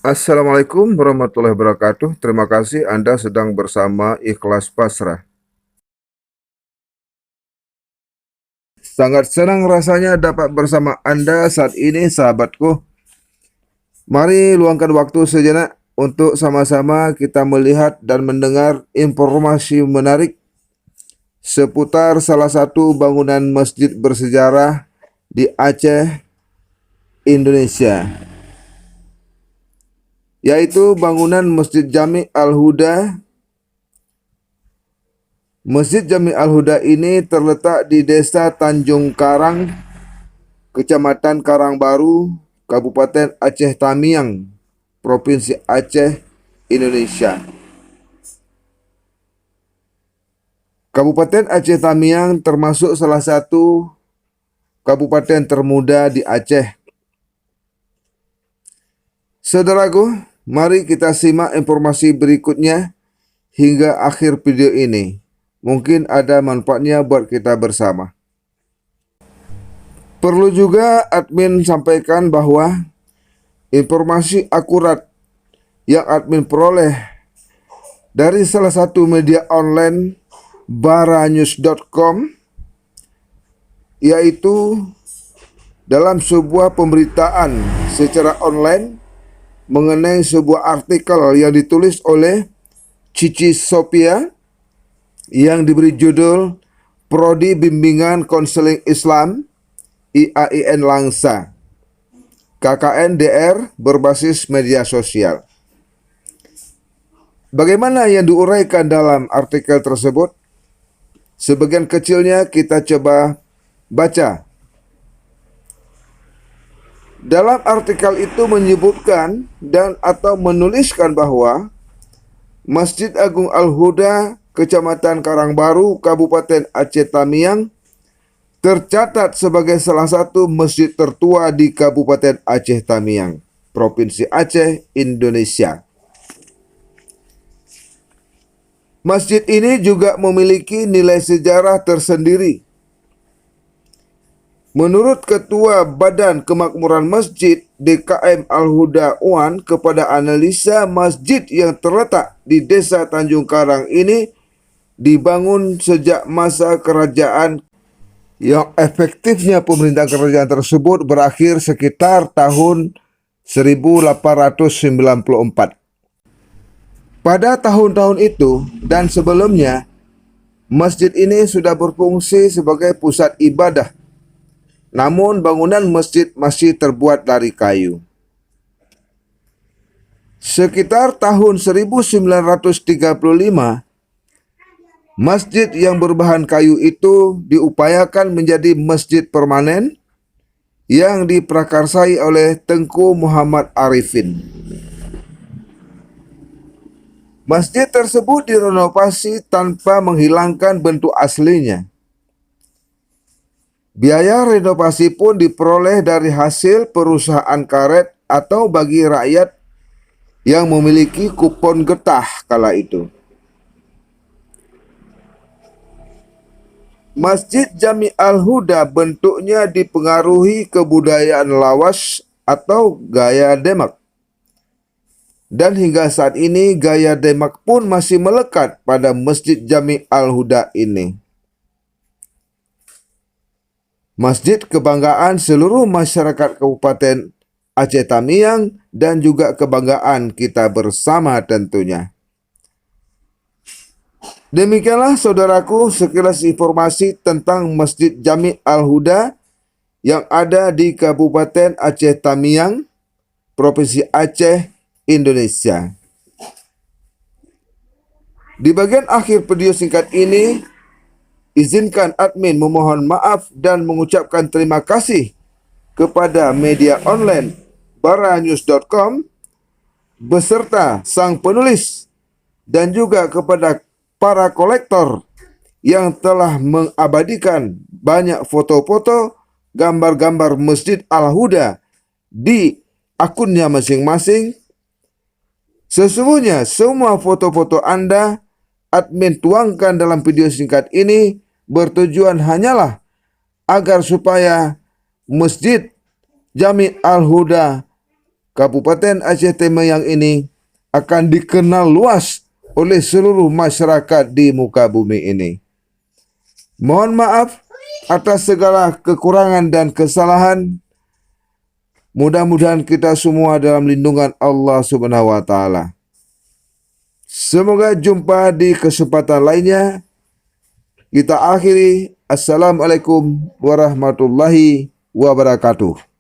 Assalamualaikum warahmatullahi wabarakatuh. Terima kasih Anda sedang bersama Ikhlas Pasrah. Sangat senang rasanya dapat bersama Anda saat ini, sahabatku. Mari luangkan waktu sejenak untuk sama-sama kita melihat dan mendengar informasi menarik seputar salah satu bangunan masjid bersejarah di Aceh, Indonesia, yaitu bangunan Masjid Jami Al-Huda. Masjid Jami Al-Huda ini terletak di Desa Tanjung Karang, Kecamatan Karangbaru, Kabupaten Aceh Tamiang, Provinsi Aceh, Indonesia. Kabupaten Aceh Tamiang termasuk salah satu kabupaten termuda di Aceh. Saudaraku, mari kita simak informasi berikutnya hingga akhir video ini. Mungkin ada manfaatnya buat kita bersama. Perlu juga admin sampaikan bahwa informasi akurat yang admin peroleh dari salah satu media online baranews.com, yaitu dalam sebuah pemberitaan secara online mengenai sebuah artikel yang ditulis oleh Cici Sophia yang diberi judul Prodi Bimbingan Konseling Islam IAIN Langsa, KKN DR berbasis media sosial. Bagaimana yang diuraikan dalam artikel tersebut? Sebagian kecilnya kita coba baca. Dalam artikel itu menyebutkan dan atau menuliskan bahwa Masjid Agung Al-Huda, Kecamatan Karangbaru, Kabupaten Aceh Tamiang, tercatat sebagai salah satu masjid tertua di Kabupaten Aceh Tamiang, Provinsi Aceh, Indonesia. Masjid ini juga memiliki nilai sejarah tersendiri. Menurut Ketua Badan Kemakmuran Masjid DKM Al-Huda UAN, kepada analisa, masjid yang terletak di Desa Tanjung Karang ini dibangun sejak masa kerajaan yang efektifnya pemerintahan kerajaan tersebut berakhir sekitar tahun 1894. Pada tahun-tahun itu dan sebelumnya, masjid ini sudah berfungsi sebagai pusat ibadah. Namun bangunan masjid masih terbuat dari kayu. Sekitar tahun 1935, masjid yang berbahan kayu itu diupayakan menjadi masjid permanen yang diprakarsai oleh Tengku Muhammad Arifin. Masjid tersebut direnovasi tanpa menghilangkan bentuk aslinya. Biaya renovasi pun diperoleh dari hasil perusahaan karet atau bagi rakyat yang memiliki kupon getah kala itu. Masjid Jami Al-Huda bentuknya dipengaruhi kebudayaan lawas atau gaya Demak. Dan hingga saat ini gaya Demak pun masih melekat pada Masjid Jami Al-Huda ini. Masjid kebanggaan seluruh masyarakat Kabupaten Aceh Tamiang dan juga kebanggaan kita bersama tentunya. Demikianlah saudaraku sekilas informasi tentang Masjid Jami Al-Huda yang ada di Kabupaten Aceh Tamiang, Provinsi Aceh, Indonesia. Di bagian akhir video singkat ini, izinkan admin memohon maaf dan mengucapkan terima kasih kepada media online baranews.com beserta sang penulis dan juga kepada para kolektor yang telah mengabadikan banyak foto-foto, gambar-gambar Masjid Al-Huda di akunnya masing-masing. Sesungguhnya semua foto-foto Anda admin tuangkan dalam video singkat ini bertujuan hanyalah agar supaya Masjid Jami Al-Huda Kabupaten Aceh Timur yang ini akan dikenal luas oleh seluruh masyarakat di muka bumi ini. Mohon maaf atas segala kekurangan dan kesalahan. Mudah-mudahan kita semua dalam lindungan Allah Subhanahu wa taala. Semoga jumpa di kesempatan lainnya. Kita akhiri. Assalamualaikum warahmatullahi wabarakatuh.